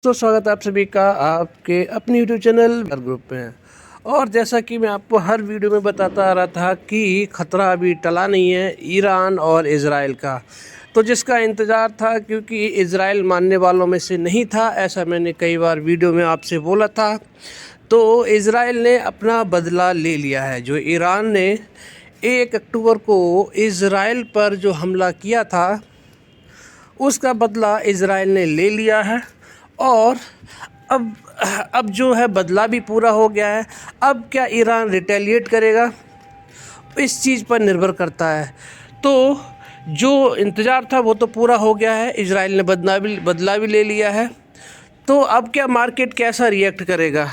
तो स्वागत है आप सभी का आपके अपने यूट्यूब चैनल ग्रुप में। और जैसा कि मैं आपको हर वीडियो में बताता आ रहा था कि ख़तरा अभी टला नहीं है ईरान और इज़राइल का, तो जिसका इंतज़ार था, क्योंकि इज़राइल मानने वालों में से नहीं था, ऐसा मैंने कई बार वीडियो में आपसे बोला था। तो इज़राइल ने अपना बदला ले लिया है। जो ईरान ने 1 अक्टूबर को इज़राइल पर जो हमला किया था उसका बदला इज़राइल ने ले लिया है। और अब जो है बदला भी पूरा हो गया है। अब क्या ईरान रिटेलिएट करेगा, इस चीज़ पर निर्भर करता है। तो जो इंतज़ार था वो तो पूरा हो गया है, इज़राइल ने बदला भी ले लिया है। तो अब क्या मार्केट कैसा रिएक्ट करेगा,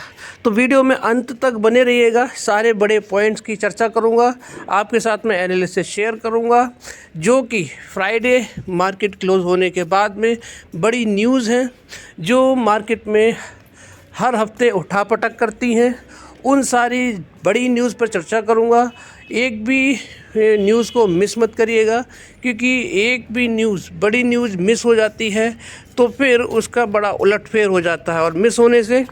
तो वीडियो में अंत तक बने रहिएगा। सारे बड़े पॉइंट्स की चर्चा करूंगा, आपके साथ में एनालिसिस शेयर करूंगा, जो कि फ्राइडे मार्केट क्लोज होने के बाद में बड़ी न्यूज़ हैं जो मार्केट में हर हफ्ते उठापटक करती हैं। उन सारी बड़ी न्यूज़ पर चर्चा करूंगा। एक भी न्यूज़ को मिस मत करिएगा, क्योंकि एक भी न्यूज़ बड़ी न्यूज़ मिस हो जाती है तो फिर उसका बड़ा उलटफेर हो जाता है, और मिस होने से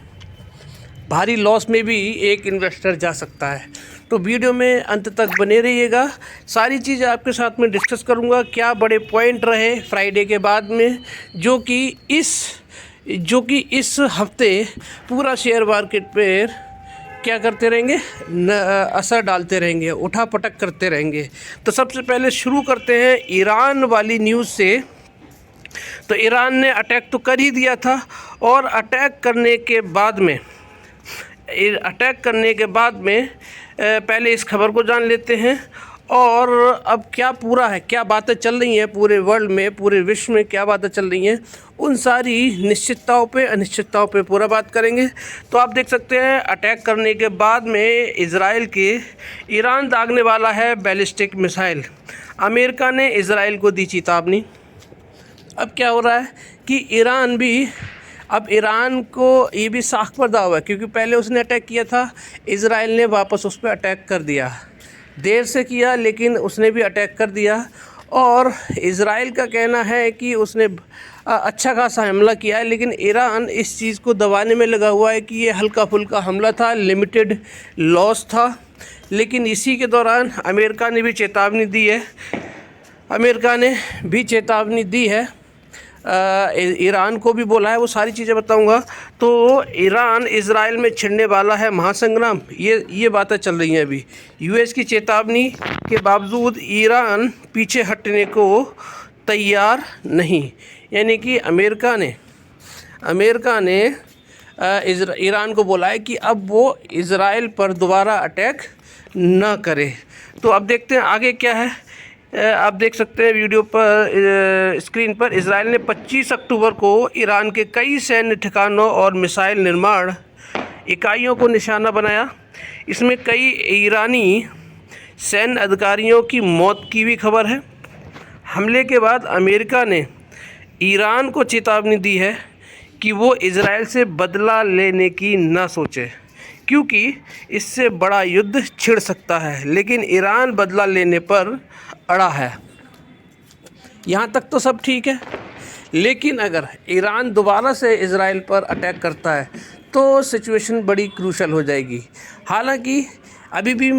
भारी लॉस में भी एक इन्वेस्टर जा सकता है। तो वीडियो में अंत तक बने रहिएगा। सारी चीज़ें आपके साथ में डिस्कस करूंगा। क्या बड़े पॉइंट रहे फ्राइडे के बाद में, जो कि इस हफ्ते पूरा शेयर मार्केट पर क्या करते रहेंगे, असर डालते रहेंगे, उठा पटक करते रहेंगे। तो सबसे पहले शुरू करते हैं ईरान वाली न्यूज़ से। तो ईरान ने अटैक तो कर ही दिया था, और अटैक करने के बाद में पहले इस खबर को जान लेते हैं। और अब क्या पूरा है, क्या बातें चल रही हैं पूरे वर्ल्ड में, पूरे विश्व में क्या बातें चल रही हैं, उन सारी निश्चितताओं पे अनिश्चितताओं पे पूरा बात करेंगे। तो आप देख सकते हैं अटैक करने के बाद में इज़राइल के ईरान दागने वाला है बैलिस्टिक मिसाइल। अमेरिका ने इज़राइल को दी चेतावनी। अब क्या हो रहा है कि ईरान को ये भी साख पर दाव है, क्योंकि पहले उसने अटैक किया था, इज़राइल ने वापस उस पर अटैक कर दिया। देर से किया लेकिन उसने भी अटैक कर दिया। और इज़राइल का कहना है कि उसने अच्छा खासा हमला किया है, लेकिन ईरान इस चीज़ को दबाने में लगा हुआ है कि ये हल्का फुल्का हमला था, लिमिटेड लॉस था। लेकिन इसी के दौरान अमेरिका ने भी चेतावनी दी है, ईरान को भी बोला है। वो सारी चीज़ें बताऊंगा। तो ईरान इज़राइल में छिड़ने वाला है महासंग्राम, ये बातें चल रही हैं अभी। यूएस की चेतावनी के बावजूद ईरान पीछे हटने को तैयार नहीं, यानी कि अमेरिका ने ईरान को बोला है कि अब वो इज़राइल पर दोबारा अटैक न करे। तो अब देखते हैं आगे क्या है। आप देख सकते हैं वीडियो पर, स्क्रीन पर, इज़राइल ने 25 अक्टूबर को ईरान के कई सैन्य ठिकानों और मिसाइल निर्माण इकाइयों को निशाना बनाया। इसमें कई ईरानी सैन्य अधिकारियों की मौत की भी खबर है। हमले के बाद अमेरिका ने ईरान को चेतावनी दी है कि वो इज़राइल से बदला लेने की न सोचे, क्योंकि इससे बड़ा युद्ध छिड़ सकता है। लेकिन ईरान बदला लेने पर अड़ा है। यहाँ तक तो सब ठीक है, लेकिन अगर ईरान दोबारा से इज़राइल पर अटैक करता है तो सिचुएशन बड़ी क्रूशल हो जाएगी। हालांकि अभी भी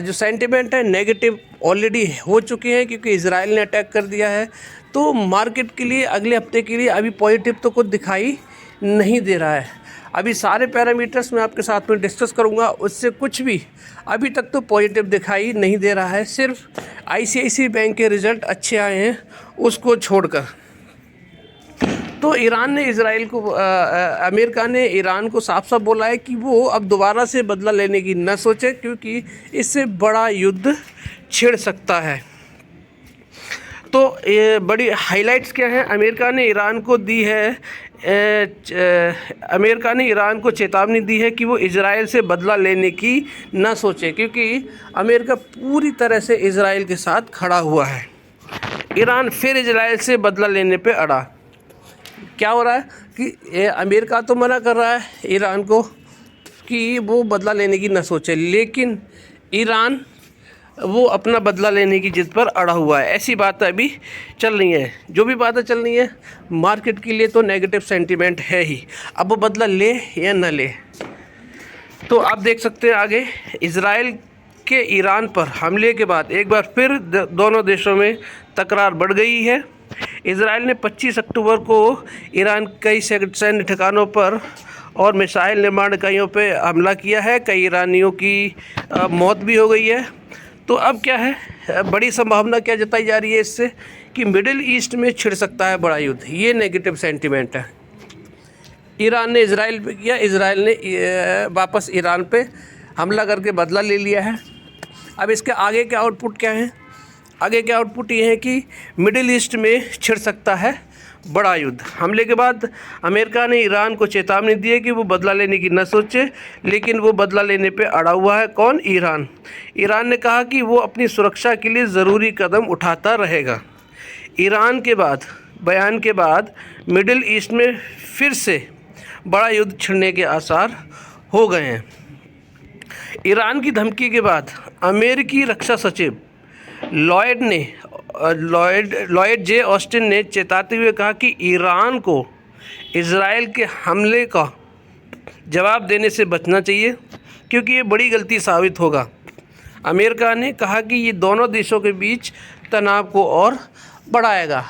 जो सेंटिमेंट है नेगेटिव ऑलरेडी हो चुके हैं, क्योंकि इज़राइल ने अटैक कर दिया है। तो मार्केट के लिए अगले हफ्ते के लिए अभी पॉजिटिव तो कुछ दिखाई नहीं दे रहा है। अभी सारे पैरामीटर्स मैं आपके साथ में डिस्कस करूंगा, उससे कुछ भी अभी तक तो पॉजिटिव दिखाई नहीं दे रहा है। सिर्फ आईसीआईसीआई बैंक के रिज़ल्ट अच्छे आए हैं, उसको छोड़कर। तो अमेरिका ने ईरान को साफ साफ बोला है कि वो अब दोबारा से बदला लेने की न सोचे, क्योंकि इससे बड़ा युद्ध छिड़ सकता है। तो ये बड़ी हाइलाइट्स क्या हैं, अमेरिका ने ईरान को चेतावनी दी है कि वो इज़राइल से बदला लेने की न सोचे, क्योंकि अमेरिका पूरी तरह से इज़राइल के साथ खड़ा हुआ है। ईरान फिर इज़राइल से बदला लेने पे अड़ा। क्या हो रहा है कि अमेरिका तो मना कर रहा है ईरान को कि वो बदला लेने की न सोचे, लेकिन ईरान वो अपना बदला लेने की जिद पर अड़ा हुआ है। ऐसी बातें अभी चल रही हैं। जो भी बातें चल रही हैं मार्केट के लिए तो नेगेटिव सेंटीमेंट है ही। अब वो बदला ले या न ले, तो आप देख सकते हैं आगे इजराइल के ईरान पर हमले के बाद एक बार फिर दोनों देशों में तकरार बढ़ गई है। इजराइल ने 25 अक्टूबर को ईरान कई सैन्य ठिकानों पर और मिसाइल निर्माण इकाइयों पर हमला किया है। कई ईरानियों की मौत भी हो गई है। तो अब क्या है, बड़ी संभावना क्या जताई जा रही है इससे कि मिडिल ईस्ट में छिड़ सकता है बड़ा युद्ध। ये नेगेटिव सेंटीमेंट है। ईरान ने इजराइल पे किया, इजराइल ने वापस ईरान पे हमला करके बदला ले लिया है। अब इसके आगे के आउटपुट क्या हैं? आगे के आउटपुट ये है कि मिडिल ईस्ट में छिड़ सकता है बड़ा युद्ध। हमले के बाद अमेरिका ने ईरान को चेतावनी दी है कि वो बदला लेने की न सोचे, लेकिन वो बदला लेने पे अड़ा हुआ है। कौन? ईरान। ईरान ने कहा कि वो अपनी सुरक्षा के लिए ज़रूरी कदम उठाता रहेगा। ईरान के बयान के बाद मिडिल ईस्ट में फिर से बड़ा युद्ध छिड़ने के आसार हो गए हैं। ईरान की धमकी के बाद अमेरिकी रक्षा सचिव लॉयड जे ऑस्टिन ने चेताते हुए कहा कि ईरान को इजराइल के हमले का जवाब देने से बचना चाहिए, क्योंकि ये बड़ी गलती साबित होगा। अमेरिका ने कहा कि ये दोनों देशों के बीच तनाव को और बढ़ाएगा।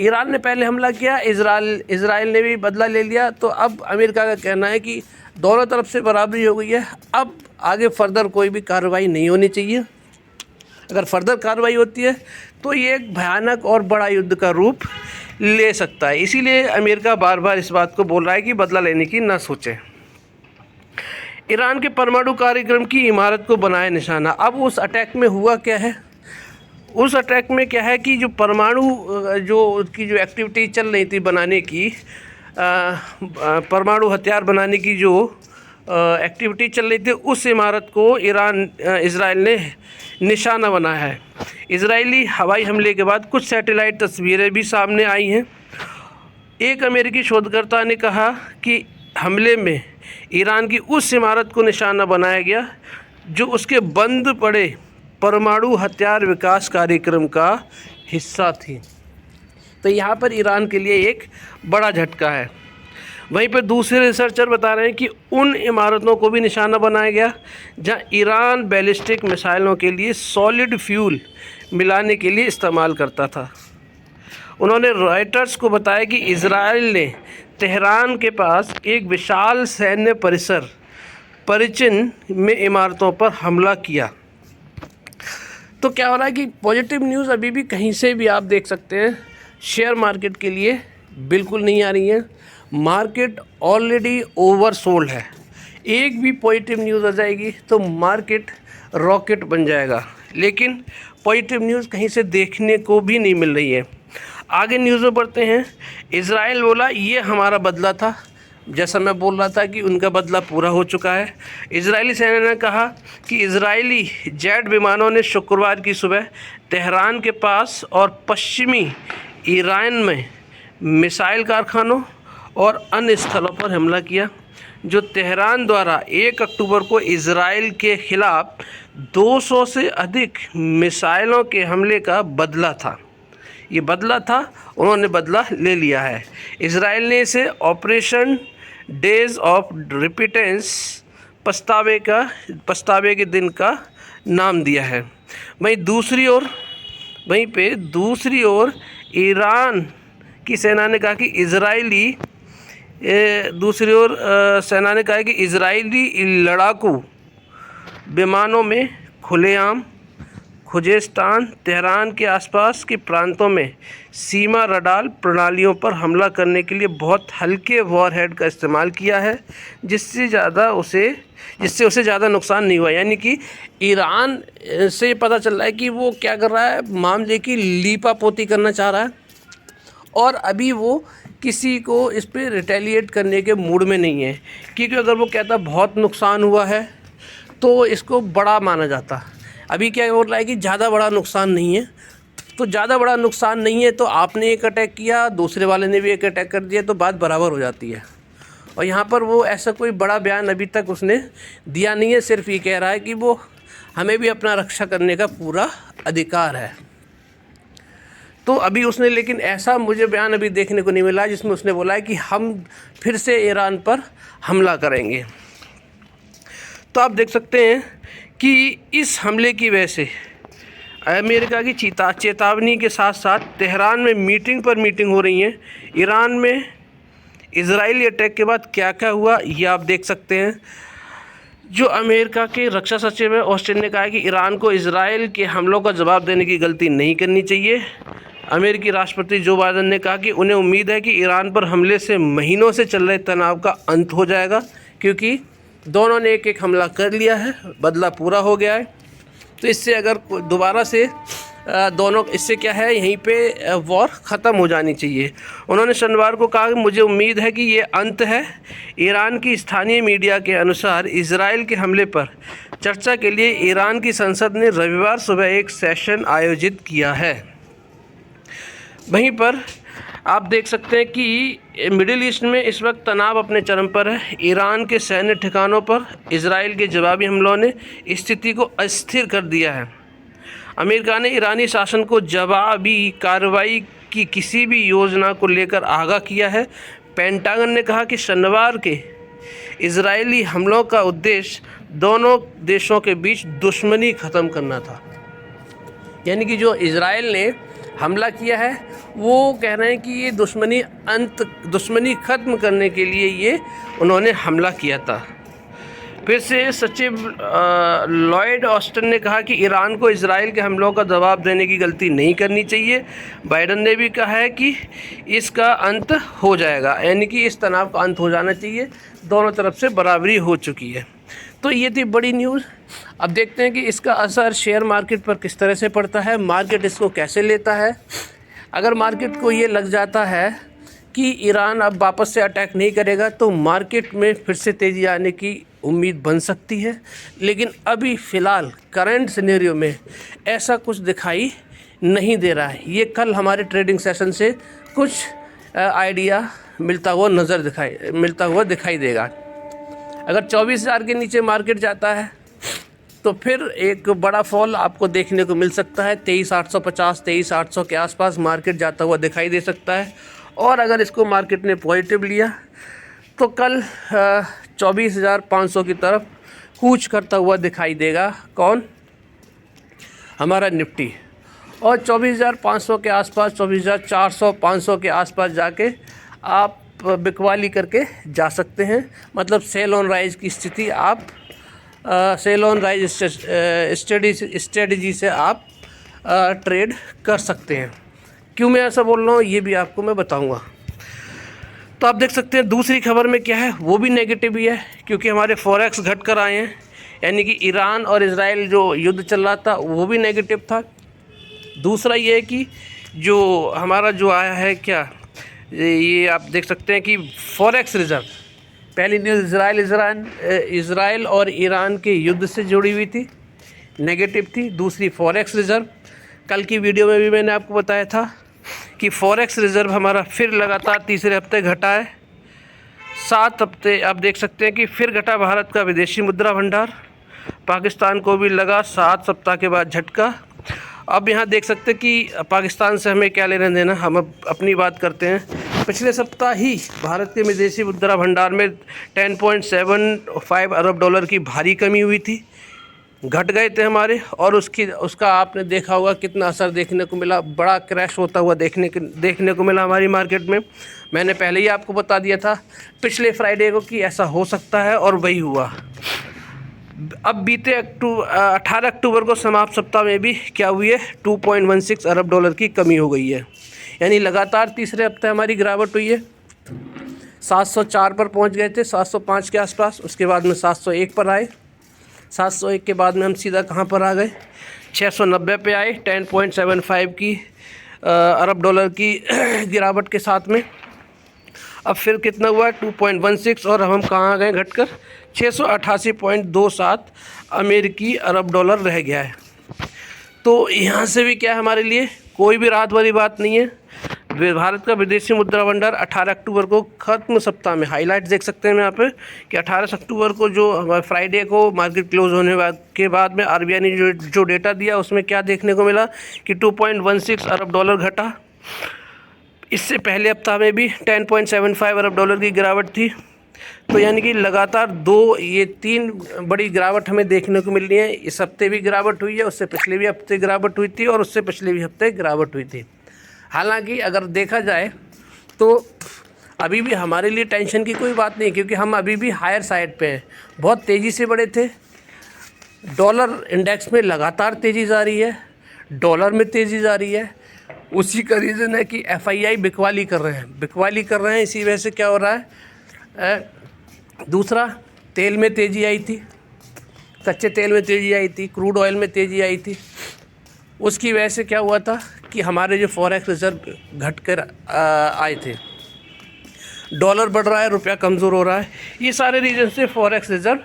ईरान ने पहले हमला किया, इजराइल ने भी बदला ले लिया। तो अब अमेरिका का कहना है कि दोनों तरफ से बराबरी हो गई है, अब आगे फर्दर कोई भी कार्रवाई नहीं होनी चाहिए। अगर फर्दर कार्रवाई होती है तो ये एक भयानक और बड़ा युद्ध का रूप ले सकता है। इसीलिए अमेरिका बार बार इस बात को बोल रहा है कि बदला लेने की ना सोचें। ईरान के परमाणु कार्यक्रम की इमारत को बनाए निशाना। अब उस अटैक में हुआ क्या है? उस अटैक में क्या है कि जो परमाणु जो एक्टिविटी चल रही थी बनाने की, परमाणु हथियार बनाने की जो एक्टिविटी चल रही थी, उस इमारत को इजराइल ने निशाना बनाया है। इजरायली हवाई हमले के बाद कुछ सैटेलाइट तस्वीरें भी सामने आई हैं। एक अमेरिकी शोधकर्ता ने कहा कि हमले में ईरान की उस इमारत को निशाना बनाया गया जो उसके बंद पड़े परमाणु हथियार विकास कार्यक्रम का हिस्सा थी। तो यहाँ पर ईरान के लिए एक बड़ा झटका है। वहीं पर दूसरे रिसर्चर बता रहे हैं कि उन इमारतों को भी निशाना बनाया गया जहां ईरान बैलिस्टिक मिसाइलों के लिए सॉलिड फ्यूल मिलाने के लिए इस्तेमाल करता था। उन्होंने रॉयटर्स को बताया कि इजराइल ने तेहरान के पास एक विशाल सैन्य परिचिन में इमारतों पर हमला किया। तो क्या हो रहा है कि पॉजिटिव न्यूज़ अभी भी कहीं से भी आप देख सकते हैं शेयर मार्केट के लिए बिल्कुल नहीं आ रही है। मार्केट ऑलरेडी ओवरसोल्ड है। एक भी पॉजिटिव न्यूज़ आ जाएगी तो मार्केट रॉकेट बन जाएगा, लेकिन पॉजिटिव न्यूज़ कहीं से देखने को भी नहीं मिल रही है। आगे न्यूज़ में बढ़ते हैं। इजराइल बोला ये हमारा बदला था। जैसा मैं बोल रहा था कि उनका बदला पूरा हो चुका है। इजरायली सेना ने कहा कि इजरायली जेट विमानों ने शुक्रवार की सुबह तेहरान के पास और पश्चिमी ईरान में मिसाइल कारखानों और अन्य स्थलों पर हमला किया, जो तेहरान द्वारा 1 अक्टूबर को इजराइल के खिलाफ 200 से अधिक मिसाइलों के हमले का बदला था। ये बदला था, उन्होंने बदला ले लिया है। इजराइल ने इसे ऑपरेशन डेज ऑफ रिपिटेंस पछतावे के दिन का नाम दिया है। वहीं दूसरी ओर ईरान की सेना ने कहा कि इजरायली लड़ाकू विमानों में खुलेआम खुजेस्तान, तेहरान के आसपास के प्रांतों में सीमा रडार प्रणालियों पर हमला करने के लिए बहुत हल्के वॉरहेड का इस्तेमाल किया है, जिससे उसे ज़्यादा नुकसान नहीं हुआ। यानी कि ईरान से पता चल रहा है कि वो क्या कर रहा है, मामले की लीपापोती करना चाह रहा है और अभी वो किसी को इस पर रिटेलिएट करने के मूड में नहीं है, क्योंकि अगर वो कहता बहुत नुकसान हुआ है तो इसको बड़ा माना जाता। अभी क्या हो रहा है कि ज़्यादा बड़ा नुकसान नहीं है, तो ज़्यादा बड़ा नुकसान नहीं है तो आपने एक अटैक किया, दूसरे वाले ने भी एक अटैक कर दिया, तो बात बराबर हो जाती है। और यहाँ पर वो ऐसा कोई बड़ा बयान अभी तक उसने दिया नहीं है, सिर्फ ये कह रहा है कि वो हमें भी अपना रक्षा करने का पूरा अधिकार है। तो अभी उसने, लेकिन ऐसा मुझे बयान अभी देखने को नहीं मिला जिसमें उसने बोला है कि हम फिर से ईरान पर हमला करेंगे। तो आप देख सकते हैं कि इस हमले की वजह से अमेरिका की चेतावनी के साथ साथ तेहरान में मीटिंग पर मीटिंग हो रही है। ईरान में इजरायली अटैक के बाद क्या क्या हुआ ये आप देख सकते हैं। जो अमेरिका के रक्षा सचिव है ऑस्टिन ने कहा है कि ईरान को इजराइल के हमलों का जवाब देने की गलती नहीं करनी चाहिए। अमेरिकी राष्ट्रपति जो बाइडेन ने कहा कि उन्हें उम्मीद है कि ईरान पर हमले से महीनों से चल रहे तनाव का अंत हो जाएगा, क्योंकि दोनों ने एक एक हमला कर लिया है, बदला पूरा हो गया है। तो इससे अगर दोबारा से दोनों, इससे क्या है, यहीं पे वॉर ख़त्म हो जानी चाहिए। उन्होंने शनिवार को कहा कि मुझे उम्मीद है कि ये अंत है। ईरान की स्थानीय मीडिया के अनुसार इजराइल के हमले पर चर्चा के लिए ईरान की संसद ने रविवार सुबह एक सेशन आयोजित किया है। वहीं पर आप देख सकते हैं कि मिडिल ईस्ट में इस वक्त तनाव अपने चरम पर है। ईरान के सैन्य ठिकानों पर इजराइल के जवाबी हमलों ने स्थिति को अस्थिर कर दिया है। अमेरिका ने ईरानी शासन को जवाबी कार्रवाई की किसी भी योजना को लेकर आगाह किया है। पेंटागन ने कहा कि शनिवार के इजरायली हमलों का उद्देश्य दोनों देशों के बीच दुश्मनी ख़त्म करना था। यानी कि जो इजराइल ने हमला किया है वो कह रहे हैं कि ये दुश्मनी ख़त्म करने के लिए ये उन्होंने हमला किया था। फिर से सचिव लॉयड ऑस्टिन ने कहा कि ईरान को इजराइल के हमलों का जवाब देने की गलती नहीं करनी चाहिए। बाइडेन ने भी कहा है कि इसका अंत हो जाएगा, यानी कि इस तनाव का अंत हो जाना चाहिए। दोनों तरफ से बराबरी हो चुकी है। तो ये थी बड़ी न्यूज़। अब देखते हैं कि इसका असर शेयर मार्केट पर किस तरह से पड़ता है, मार्केट इसको कैसे लेता है। अगर मार्केट को ये लग जाता है कि ईरान अब वापस से अटैक नहीं करेगा तो मार्केट में फिर से तेज़ी आने की उम्मीद बन सकती है, लेकिन अभी फ़िलहाल करंट सिनेरियो में ऐसा कुछ दिखाई नहीं दे रहा है। ये कल हमारे ट्रेडिंग सेशन से कुछ आइडिया मिलता हुआ दिखाई देगा। अगर 24,000 के नीचे मार्केट जाता है तो फिर एक बड़ा फॉल आपको देखने को मिल सकता है। 23,850 23,800 के आसपास मार्केट जाता हुआ दिखाई दे सकता है। और अगर इसको मार्केट ने पॉजिटिव लिया तो कल 24,500 की तरफ कूच करता हुआ दिखाई देगा। कौन? हमारा निफ्टी। और 24,500 के आसपास, 24,400 500 के आसपास जाके आप बिकवाली करके जा सकते हैं। मतलब सेल ऑन राइज की स्थिति आप सेल ऑन राइज स्ट्रेटजी से आप ट्रेड कर सकते हैं। क्यों मैं ऐसा बोल रहा हूँ ये भी आपको मैं बताऊँगा। तो आप देख सकते हैं दूसरी खबर में क्या है, वो भी नेगेटिव ही है, क्योंकि हमारे फॉरेक्स घट कर आए हैं। यानी कि ईरान और इजराइल जो युद्ध चल रहा था वो भी नेगेटिव था। दूसरा ये है कि जो हमारा जो आया है क्या, ये आप देख सकते हैं कि फॉरेक्स रिज़र्व, पहली न्यूज़ इजराइल और ईरान के युद्ध से जुड़ी हुई थी, नेगेटिव थी। दूसरी फॉरेक्स रिज़र्व, कल की वीडियो में भी मैंने आपको बताया था कि फॉरेक्स रिज़र्व हमारा फिर लगातार तीसरे हफ्ते घटा है। 7 हफ्ते आप देख सकते हैं कि फिर घटा भारत का विदेशी मुद्रा भंडार। पाकिस्तान को भी लगा 7 सप्ताह के बाद झटका। अब यहाँ देख सकते हैं कि पाकिस्तान से हमें क्या लेना देना, हम अब अपनी बात करते हैं। पिछले सप्ताह ही भारत के विदेशी मुद्रा भंडार में 10.75 अरब डॉलर की भारी कमी हुई थी, घट गए थे हमारे। और उसका आपने देखा होगा कितना असर देखने को मिला, बड़ा क्रैश होता हुआ देखने को मिला हमारी मार्केट में। मैंने पहले ही आपको बता दिया था पिछले फ्राइडे को कि ऐसा हो सकता है, और वही हुआ। अब बीते 18 अक्टूबर को समाप्त सप्ताह में भी क्या हुई है, 2.16 अरब डॉलर की कमी हो गई है। यानी लगातार तीसरे हफ्ते हमारी गिरावट हुई है। 704 पर पहुंच गए थे, 705 के आसपास। उसके बाद में 701 पर आए। 701 के बाद में हम सीधा कहां पर आ गए, 690 पे आए, 10.75 की अरब डॉलर की गिरावट के साथ में। अब फिर कितना हुआ, 2.16, और हम कहाँ आ गए घटकर 688.27 अमेरिकी अरब डॉलर रह गया है। तो यहाँ से भी क्या है, हमारे लिए कोई भी राहत वाली बात नहीं है। भारत का विदेशी मुद्रा भंडार 18 अक्टूबर को खत्म। सप्ताह में हाईलाइट्स देख सकते हैं यहाँ पे कि 18 अक्टूबर को जो फ्राइडे को मार्केट क्लोज होने के बाद में आरबीआई ने जो डेटा दिया उसमें क्या देखने को मिला कि 2.16 अरब डॉलर घटा। इससे पहले हफ्ता में भी 10.75 अरब डॉलर की गिरावट थी। तो यानी कि लगातार तीन बड़ी गिरावट हमें देखने को मिल रही है। इस हफ्ते भी गिरावट हुई है, उससे पिछले भी हफ्ते गिरावट हुई थी और उससे पिछले भी हफ्ते गिरावट हुई थी। हालांकि अगर देखा जाए तो अभी भी हमारे लिए टेंशन की कोई बात नहीं, क्योंकि हम अभी भी हायर साइड पे हैं। बहुत तेज़ी से बढ़े थे। डॉलर इंडेक्स में लगातार तेज़ी जा रही है, डॉलर में तेज़ी जा रही है। उसी का रीज़न है कि एफआईआई बिकवाली कर रहे हैं। इसी वजह से क्या हो रहा है, दूसरा तेल में तेज़ी आई थी, कच्चे तेल में तेज़ी आई थी, क्रूड ऑयल में तेज़ी आई थी। उसकी वजह से क्या हुआ था कि हमारे जो फॉरेक्स रिजर्व घट कर आए थे। डॉलर बढ़ रहा है, रुपया कमज़ोर हो रहा है। ये सारे रीज़न से फॉरेक्स रिजर्व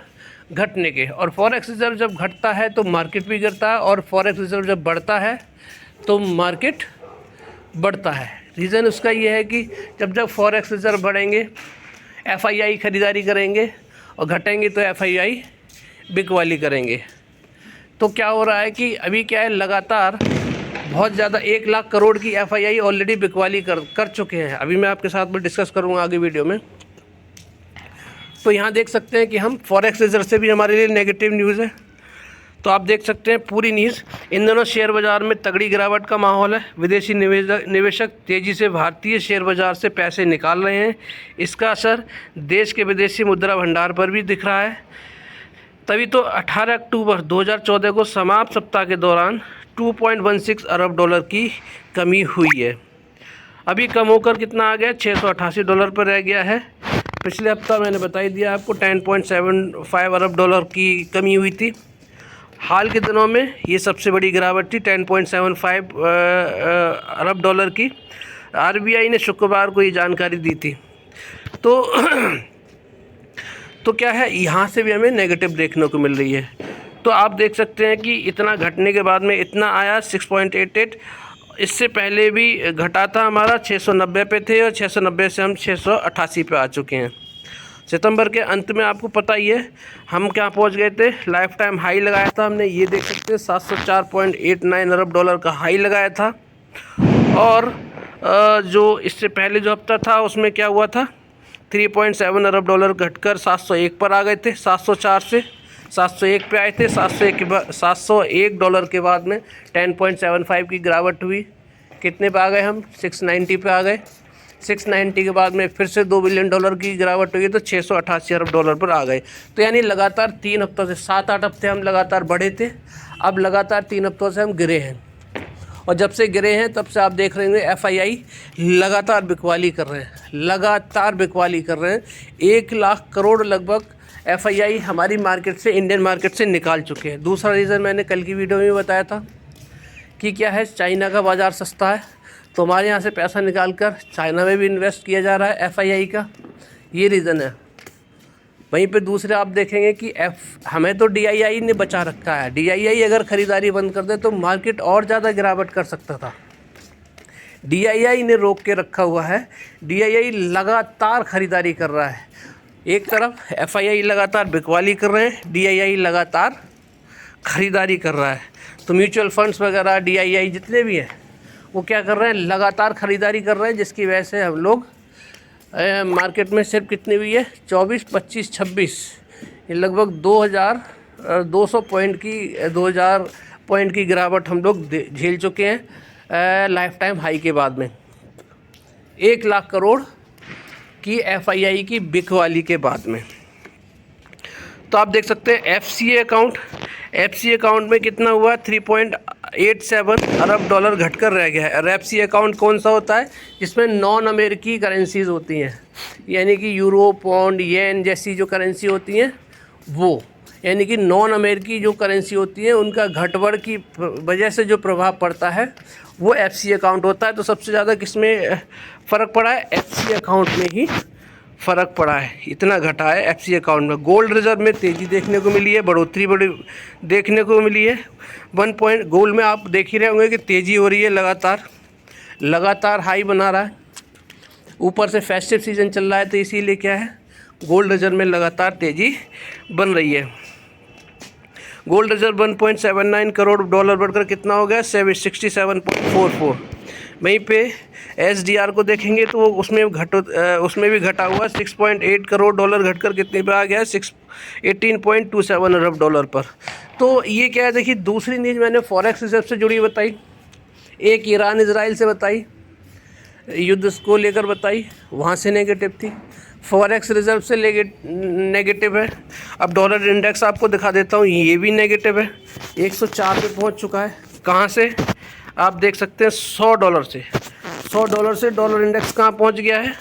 घटने के, और फॉरेक्स रिजर्व जब घटता है तो मार्केट भी गिरता है, और फॉरेक्स रिजर्व जब बढ़ता है तो मार्केट बढ़ता है। रीज़न उसका ये है कि जब फॉरेक्स रिजर्व बढ़ेंगे एफआईआई ख़रीदारी करेंगे, और घटेंगे तो एफआईआई बिकवाली करेंगे। तो क्या हो रहा है कि अभी क्या है, लगातार बहुत ज़्यादा 1 लाख करोड़ की एफआईआई ऑलरेडी बिकवाली कर चुके हैं। अभी मैं आपके साथ में डिस्कस करूँगा आगे वीडियो में। तो यहाँ देख सकते हैं कि हम फॉरेक्स रिजर्व से भी हमारे लिए नेगेटिव न्यूज़ है। तो आप देख सकते हैं पूरी न्यूज़। इन दोनों शेयर बाज़ार में तगड़ी गिरावट का माहौल है। विदेशी निवेशक तेज़ी से भारतीय शेयर बाज़ार से पैसे निकाल रहे हैं। इसका असर देश के विदेशी मुद्रा भंडार पर भी दिख रहा है। तभी तो 18 अक्टूबर 2014 को समाप्त सप्ताह के दौरान 2.16 अरब डॉलर की कमी हुई है। अभी कम होकर कितना आ गया, 688 डॉलर पर रह गया है। पिछले हफ्ता मैंने बता ही दिया आपको 10.75 अरब डॉलर की कमी हुई थी। हाल के दिनों में ये सबसे बड़ी गिरावट थी 10.75 अरब डॉलर की। आरबीआई ने शुक्रवार को ये जानकारी दी थी। तो क्या है, यहाँ से भी हमें नेगेटिव देखने को मिल रही है। तो आप देख सकते हैं कि इतना घटने के बाद में इतना आया 6.88। इससे पहले भी घटा था हमारा 690 पे थे, और 690 से हम 688 पे आ चुके हैं। सितंबर के अंत में आपको पता ही है हम क्या पहुंच गए थे, लाइफ टाइम हाई लगाया था हमने। ये देख सकते हैं 704.89 अरब डॉलर का हाई लगाया था। और जो इससे पहले जो हफ्ता था उसमें क्या हुआ था, 3.7 अरब डॉलर घटकर 701 पर आ गए थे। 704 से 701 पे आए थे। 701 डॉलर के बाद में 10.75 की गिरावट हुई। कितने पे आ गए हम, 690 पे आ गए। 690 के बाद में फिर से $2 बिलियन की गिरावट हुई तो 688 अरब डॉलर पर आ गए। तो यानी लगातार 3 हफ्तों से 7-8 हफ्ते हम लगातार बढ़े थे। अब लगातार 3 हफ्तों से हम गिरे हैं, और जब से गिरे हैं तब से आप देख रहे हैं एफआईआई लगातार बिकवाली कर रहे हैं। 1 लाख करोड़ लगभग एफआईआई हमारी मार्केट से, इंडियन मार्केट से निकाल चुके हैं। दूसरा रीज़न मैंने कल की वीडियो में बताया था कि क्या है, चाइना का बाज़ार सस्ता है, तो हमारे यहाँ से पैसा निकाल कर चाइना में भी इन्वेस्ट किया जा रहा है एफआईआई का। ये रीज़न है। वहीं पे दूसरे आप देखेंगे कि हमें तो डीआईआई ने बचा रखा है। डीआईआई अगर ख़रीदारी बंद कर दे तो मार्केट और ज़्यादा गिरावट कर सकता था। डीआईआई ने रोक के रखा हुआ है। डीआईआई लगातार ख़रीदारी कर रहा है। एक तरफ एफआईआई लगातार बिकवाली कर रहे हैं, डीआईआई लगातार ख़रीदारी कर रहा है। तो म्यूचुअल फंड्स वगैरह, डीआईआई जितने भी हैं वो क्या कर रहे हैं, लगातार ख़रीदारी कर रहे हैं, जिसकी वजह से हम लोग मार्केट में सिर्फ कितनी हुई है, 24, 25, 26, ये लगभग 2200 पॉइंट की गिरावट हम लोग झेल चुके हैं लाइफ टाइम हाई के बाद में। 1 लाख करोड़ की एफआईआई की बिकवाली के बाद में। तो आप देख सकते हैं एफसीए अकाउंट में कितना हुआ, 3.87 अरब डॉलर घटकर रह गया है। और एफसीए अकाउंट कौन सा होता है, जिसमें नॉन अमेरिकी करेंसीज होती हैं, यानी कि यूरो, पौंड, येन जैसी जो करेंसी होती हैं वो, यानी कि नॉन अमेरिकी जो करेंसी होती है उनका घटबढ़ की वजह से जो प्रभाव पड़ता है वो एफसीए अकाउंट होता है। तो सबसे ज़्यादा किस में फ़र्क पड़ा है, एफसीए अकाउंट में ही फ़र्क पड़ा है, इतना घटा है एफसीए अकाउंट में। गोल्ड रिजर्व में तेज़ी देखने को मिली है, बढ़ोतरी बड़ी देखने को मिली है। गोल्ड में आप देख ही रहे होंगे कि तेज़ी हो रही है लगातार। लगातार हाई बना रहा है। ऊपर से फेस्टिव सीज़न चल रहा है तो इसीलिए क्या है, गोल्ड रिजर्व में लगातार तेज़ी बन रही है। गोल्ड रिजर्व 1.79 करोड़ डॉलर बढ़कर कितना हो गया, 67.44। वहीं पे SDR को देखेंगे तो उसमें भी घटा हुआ 6.8 करोड़ डॉलर घटकर कितने पे आ गया, 18.27 अरब डॉलर पर। तो ये क्या है, देखिए दूसरी न्यूज़ मैंने फॉरेक्स रिजर्व से जुड़ी बताई, एक ईरान इजराइल से बताई, युद्ध को लेकर बताई, वहाँ से नेगेटिव थी। फॉरेक्स रिजर्व से नेगेटिव है। अब डॉलर इंडेक्स आपको दिखा देता हूँ, ये भी नेगेटिव है, 104 पे पहुँच चुका है। कहाँ से आप देख सकते हैं, $100 से। $100 से डॉलर इंडेक्स कहाँ पहुँच गया है,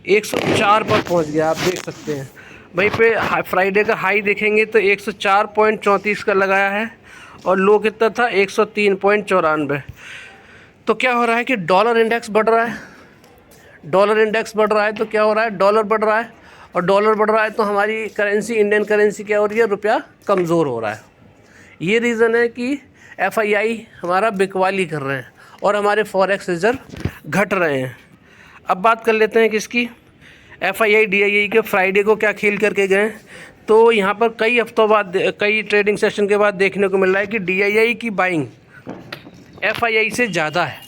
104 पर पहुँच गया, आप देख सकते हैं। वहीं पे फ्राइडे का हाई देखेंगे तो 104.34 का लगाया है और लो कितना था, 103.94। तो क्या हो रहा है कि डॉलर इंडेक्स बढ़ रहा है, डॉलर इंडेक्स बढ़ रहा है तो क्या हो रहा है, डॉलर बढ़ रहा है, और डॉलर बढ़ रहा है तो हमारी करेंसी, इंडियन करेंसी क्या हो रही है, रुपया कमज़ोर हो रहा है। ये रीज़न है कि FII हमारा बिकवाली कर रहे हैं और हमारे फॉरेक्स रिजर्व घट रहे हैं। अब बात कर लेते हैं किसकी, FII DII के फ्राइडे को क्या खेल करके गए। तो यहाँ पर कई हफ्तों बाद, कई ट्रेडिंग सेशन के बाद देखने को मिल रहा है कि DII की बाइंग FII से ज़्यादा है।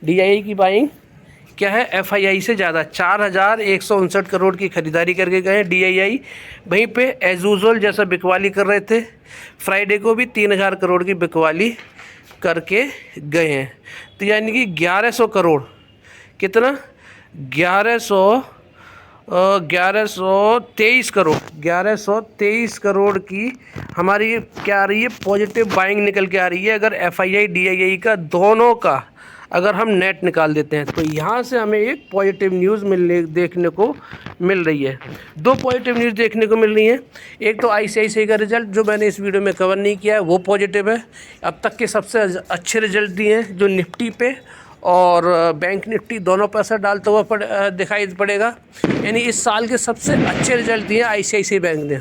DII की बाइंग क्या है, FII से ज़्यादा, 4159 करोड़ की खरीदारी करके गए हैं DII। वहीं पे एज यूजुअल जैसा बिकवाली कर रहे थे, फ्राइडे को भी 3000 करोड़ की बिकवाली करके गए हैं। तो यानी कि 1100 करोड़, कितना, 1123 करोड़ की हमारी क्या आ रही है, पॉजिटिव बाइंग निकल के आ रही है। अगर FII DII का दोनों का अगर हम नेट निकाल देते हैं तो यहाँ से हमें एक पॉजिटिव न्यूज़ देखने को मिल रही है। दो पॉजिटिव न्यूज़ देखने को मिल रही है। एक तो ICICI का रिजल्ट जो मैंने इस वीडियो में कवर नहीं किया है वो पॉजिटिव है। अब तक के सबसे अच्छे रिजल्ट दिए हैं, जो निफ्टी पे और बैंक निफ्टी दोनों पर असर डालता हुआ दिखाई पड़ेगा। यानी इस साल के सबसे अच्छे रिजल्ट दिए ICICI बैंक ने।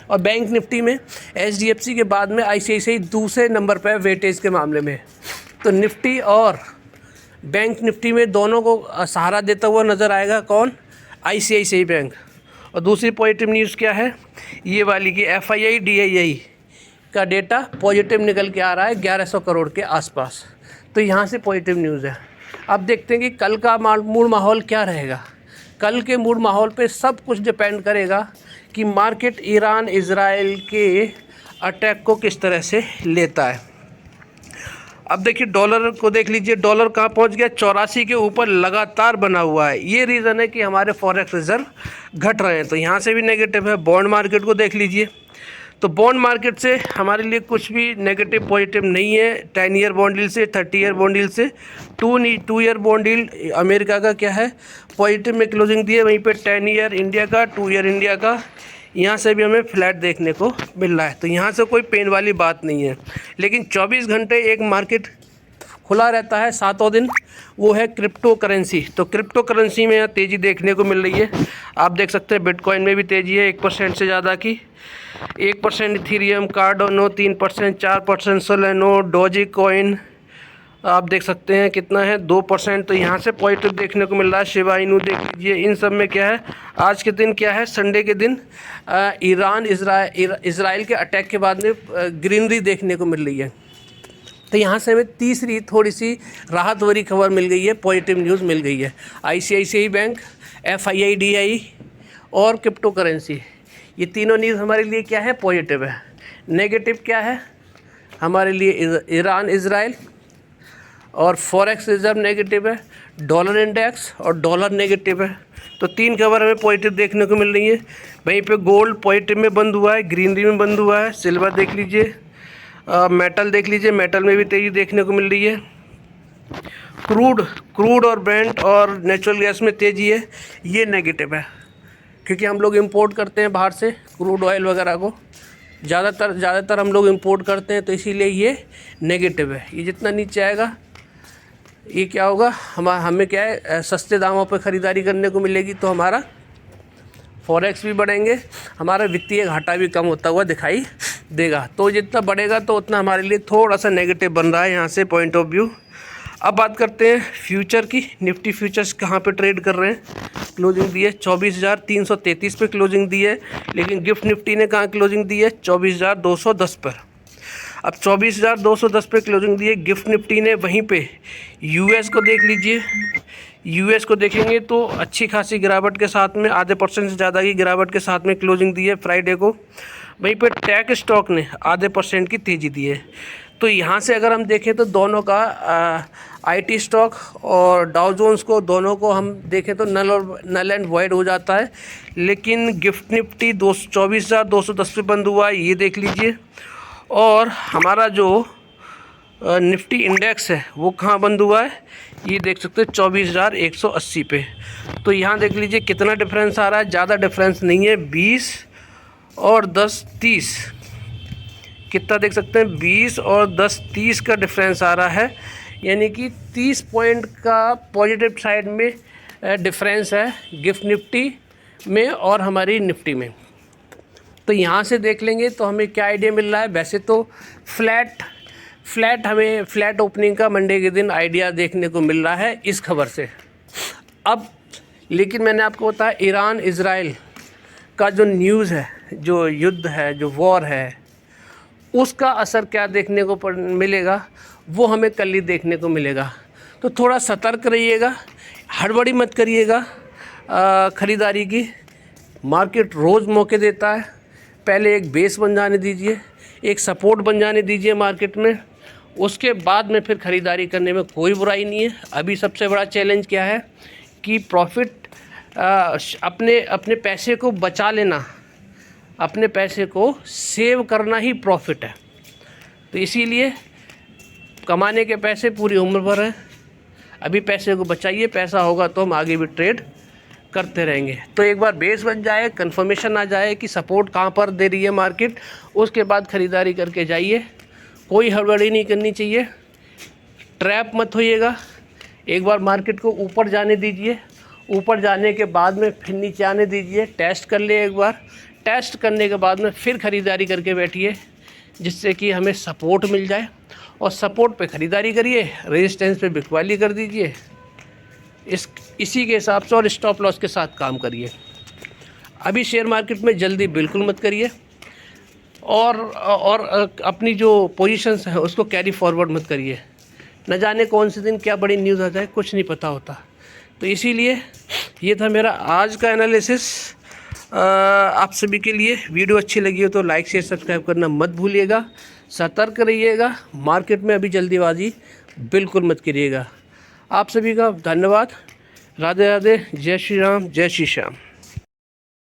और बैंक निफ्टी में HDFC के बाद में ICICI दूसरे नंबर पर वेटेज के मामले में। तो निफ्टी और बैंक निफ्टी में दोनों को सहारा देता हुआ नज़र आएगा कौन, ICICI बैंक। और दूसरी पॉजिटिव न्यूज़ क्या है, ये वाली कि FII DII का डेटा पॉजिटिव निकल के आ रहा है 1100 करोड़ के आसपास। तो यहाँ से पॉजिटिव न्यूज़ है। अब देखते हैं कि कल का मूड माहौल क्या रहेगा। कल के मूड माहौल पे सब कुछ डिपेंड करेगा कि मार्केट ईरान इजराइल के अटैक को किस तरह से लेता है। अब देखिए डॉलर को देख लीजिए, डॉलर कहाँ पहुँच गया, 84 के ऊपर लगातार बना हुआ है। ये रीज़न है कि हमारे फॉरेक्स रिजर्व घट रहे हैं। तो यहाँ से भी नेगेटिव है। बॉन्ड मार्केट को देख लीजिए, तो बॉन्ड मार्केट से हमारे लिए कुछ भी नेगेटिव पॉजिटिव नहीं है। 10 ईयर बॉन्ड यील्ड से, 30 ईयर बॉन्ड यील्ड से, 2 ईयर बॉन्ड यील्ड अमेरिका का क्या है, पॉजिटिव में क्लोजिंग दी है। वहीं पे 10 ईयर इंडिया का, 2 ईयर इंडिया का, यहाँ से भी हमें फ्लैट देखने को मिल रहा है। तो यहाँ से कोई पेन वाली बात नहीं है। लेकिन 24 घंटे एक मार्केट खुला रहता है, 7 दिन, वो है क्रिप्टो करेंसी। तो क्रिप्टो करेंसी में तेज़ी देखने को मिल रही है। आप देख सकते हैं बिटकॉइन में भी तेज़ी है 1% से ज़्यादा की, 1% इथेरियम, कार्डोनो 3%, 4% सोलेनो, डोजी कॉइन आप देख सकते हैं कितना है, 2%। तो यहाँ से पॉजिटिव देखने को मिल रहा है। शिबा इनू देख लीजिए। इन सब में क्या है, आज के दिन क्या है, संडे के दिन ईरान इजराइल के अटैक के बाद में ग्रीनरी देखने को मिल रही है। तो यहाँ से हमें तीसरी थोड़ी सी राहत भरी खबर मिल गई है, पॉजिटिव न्यूज़ मिल गई है। ICICI बैंक, FII DII और क्रिप्टो करेंसी, ये तीनों न्यूज़ हमारे लिए क्या है, पॉजिटिव है। नेगेटिव क्या है हमारे लिए, ईरान इजराइल और फॉरेक्स रिजर्व नेगेटिव है, डॉलर इंडेक्स और डॉलर नेगेटिव है। तो 3 खबर हमें पॉजिटिव देखने को मिल रही है। वहीं पे गोल्ड पॉजिटिव में बंद हुआ है, ग्रीनरी में बंद हुआ है। सिल्वर देख लीजिए, मेटल देख लीजिए, मेटल में भी तेज़ी देखने को मिल रही है। क्रूड और ब्रेंट और नेचुरल गैस में तेज़ी है, ये नेगेटिव है। क्योंकि हम लोग इंपोर्ट करते हैं बाहर से क्रूड ऑयल वगैरह को, ज़्यादातर हम लोग इंपोर्ट करते हैं, तो इसीलिए ये नेगेटिव है। ये जितना नीचे आएगा ये क्या होगा, हमें क्या है, सस्ते दामों पर ख़रीदारी करने को मिलेगी। तो हमारा फॉरेक्स भी बढ़ेंगे, हमारा वित्तीय घाटा भी कम होता हुआ दिखाई देगा। तो जितना बढ़ेगा तो उतना हमारे लिए थोड़ा सा नेगेटिव बन रहा है यहाँ से पॉइंट ऑफ व्यू। अब बात करते हैं फ्यूचर की। निफ्टी फ्यूचर्स कहाँ पे ट्रेड कर रहे हैं। क्लोजिंग दी है 24,333 पे क्लोजिंग दी है, लेकिन गिफ्ट निफ्टी ने कहाँ क्लोजिंग दी है 24,210 पर। अब 24,210 पे क्लोजिंग दी है गिफ्ट निफ्टी ने। वहीं पे यूएस को देख लीजिए, यूएस को देखेंगे तो अच्छी खासी गिरावट के साथ में, आधे % से ज़्यादा की गिरावट के साथ में क्लोजिंग दी है फ्राइडे को। वहीं पे टेक स्टॉक ने आधे % की तेज़ी दी है। तो यहाँ से अगर हम देखें तो दोनों का आईटी स्टॉक और डाउ जोन्स को, दोनों को हम देखें तो नल एंड वॉइड हो जाता है। लेकिन गिफ्ट निफ्टी 24,210 पे बंद हुआ है, ये देख लीजिए। और हमारा जो निफ्टी इंडेक्स है वो कहाँ बंद हुआ है, ये देख सकते हैं 24,180 पे। तो यहाँ देख लीजिए कितना डिफरेंस आ रहा है। ज़्यादा डिफरेंस नहीं है, 20 और 10 30। कितना देख सकते हैं, 20 और 10 30 का डिफरेंस आ रहा है। यानी कि 30 पॉइंट का पॉजिटिव साइड में डिफरेंस है गिफ्ट निफ्टी में और हमारी निफ्टी में। तो यहाँ से देख लेंगे तो हमें क्या आइडिया मिल रहा है। वैसे तो हमें फ्लैट ओपनिंग का मंडे के दिन आइडिया देखने को मिल रहा है इस खबर से। अब लेकिन मैंने आपको बताया ईरान इजराइल का जो न्यूज़ है, जो युद्ध है, जो वॉर है, उसका असर क्या देखने को मिलेगा वो हमें कल ही देखने को मिलेगा। तो थोड़ा सतर्क रहिएगा, हड़बड़ी मत करिएगा ख़रीदारी की। मार्केट रोज़ मौके देता है, पहले एक बेस बन जाने दीजिए, एक सपोर्ट बन जाने दीजिए मार्केट में, उसके बाद में फिर ख़रीदारी करने में कोई बुराई नहीं है। अभी सबसे बड़ा चैलेंज क्या है कि प्रॉफिट अपने पैसे को बचा लेना, अपने पैसे को सेव करना ही प्रॉफिट है। तो इसीलिए कमाने के पैसे पूरी उम्र भर हैं। अभी पैसे को बचाइए, पैसा होगा तो हम आगे भी ट्रेड करते रहेंगे। तो एक बार बेस बन जाए, कंफर्मेशन आ जाए कि सपोर्ट कहाँ पर दे रही है मार्केट, उसके बाद ख़रीदारी करके जाइए। कोई हड़बड़ी नहीं करनी चाहिए, ट्रैप मत होइएगा। एक बार मार्केट को ऊपर जाने दीजिए, ऊपर जाने के बाद में फिर नीचे आने दीजिए, टेस्ट कर ले एक बार। टेस्ट करने के बाद में फिर ख़रीदारी करके बैठिए, जिससे कि हमें सपोर्ट मिल जाए। और सपोर्ट पे ख़रीदारी करिए, रेजिस्टेंस पे बिकवाली कर दीजिए। इसी के हिसाब से और स्टॉप लॉस के साथ काम करिए। अभी शेयर मार्केट में जल्दी बिल्कुल मत करिए, और अपनी जो पोजीशंस हैं उसको कैरी फॉरवर्ड मत करिए। न जाने कौन से दिन क्या बड़ी न्यूज़ आ जाए, कुछ नहीं पता होता। तो इसीलिए ये था मेरा आज का एनालिसिस आप सभी के लिए। वीडियो अच्छी लगी हो तो लाइक शेयर सब्सक्राइब करना मत भूलिएगा। सतर्क रहिएगा, मार्केट में अभी जल्दीबाजी बिल्कुल मत करिएगा। आप सभी का धन्यवाद। राधे राधे, जय श्री राम, जय श्री श्याम।